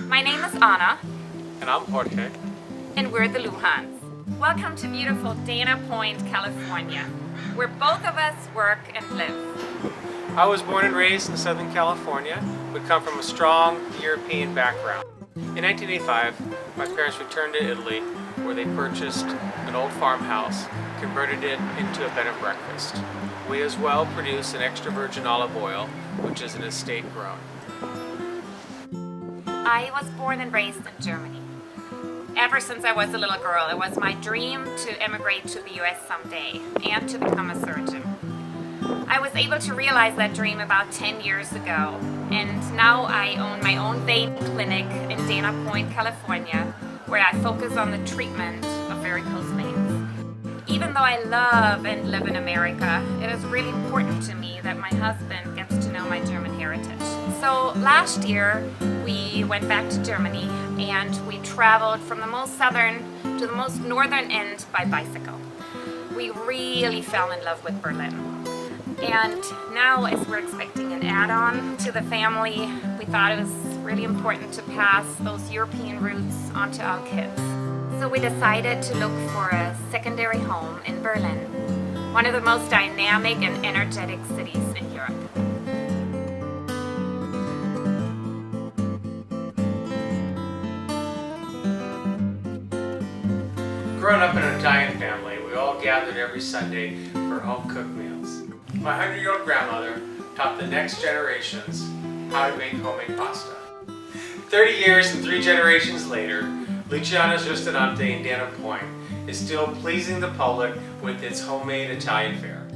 My name is Anna. And I'm Jorge. And we're the Luhans. Welcome to beautiful Dana Point, California, where both of us work and live. I was born and raised in Southern California, but come from a strong European background. In 1985, my parents returned to Italy, where they purchased an old farmhouse, converted it into a bed and breakfast. We as well produce an extra virgin olive oil, which is an estate grown. I was born and raised in Germany. Ever since I was a little girl, it was my dream to immigrate to the US someday and to become a surgeon. I was able to realize that dream about 10 years ago, and now I own my own vein clinic in Dana Point, California, where I focus on the treatment of varicose veins. Even though I love and live in America, it is really important to me that my husband gets to know my German heritage. So last year, we went back to Germany and we traveled from the most southern to the most northern end by bicycle. We really fell in love with Berlin. And now, as we're expecting an add-on to the family, we thought it was really important to pass those European roots onto our kids. So we decided to look for a secondary home in Berlin, one of the most dynamic and energetic cities in Europe. Growing up in an Italian family, we all gathered every Sunday for home-cooked meals. My 100-year-old grandmother taught the next generations how to make homemade pasta. 30 years and 3 generations later, Luciano's Ristorante in Dana Point is still pleasing the public with its homemade Italian fare.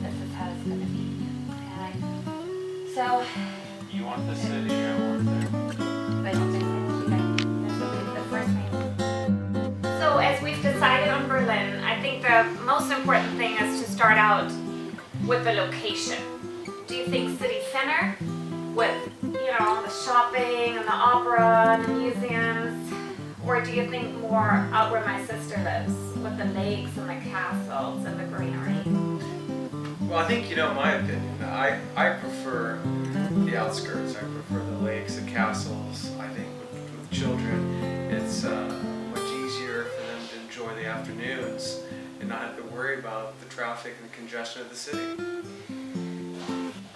This is how it's going to be. Okay. So, You want the city, I want So as we've decided on Berlin, I think the most important thing is to start out with the location. Do you think city center with, the shopping and the opera and the museums? Or do you think more out where my sister lives with the lakes and the castles and the greenery? Well, I think, my opinion, I prefer the outskirts. I prefer the lakes, the castles. I think with children, it's much easier for them to enjoy the afternoons and not have to worry about the traffic and the congestion of the city.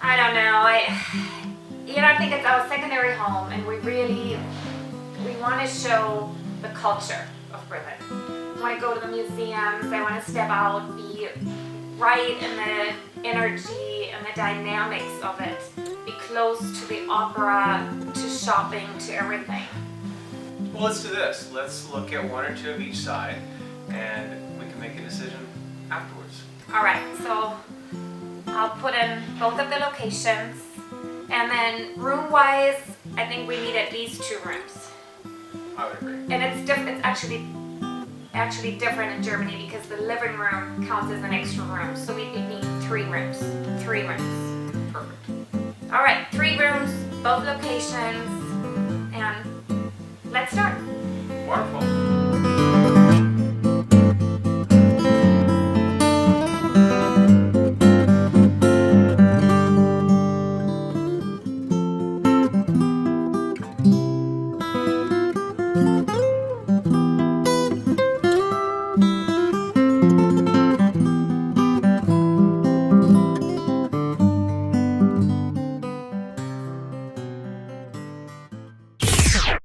I don't know. I think it's our secondary home, and we want to show the culture of Berlin. I want to go to the museums. I want to step out, be right in the energy and the dynamics of it. Be close to the opera, to shopping, to everything. Well, let's do this. Let's look at 1 or 2 of each side, and we can make a decision afterwards. All right, so I'll put in both of the locations, and then room-wise, I think we need at least 2 rooms. I would agree. And it's actually different in Germany because the living room counts as an extra room, so we need 3 rooms. 3 rooms. Perfect. All right, 3 rooms, both locations, and let's start. Wonderful.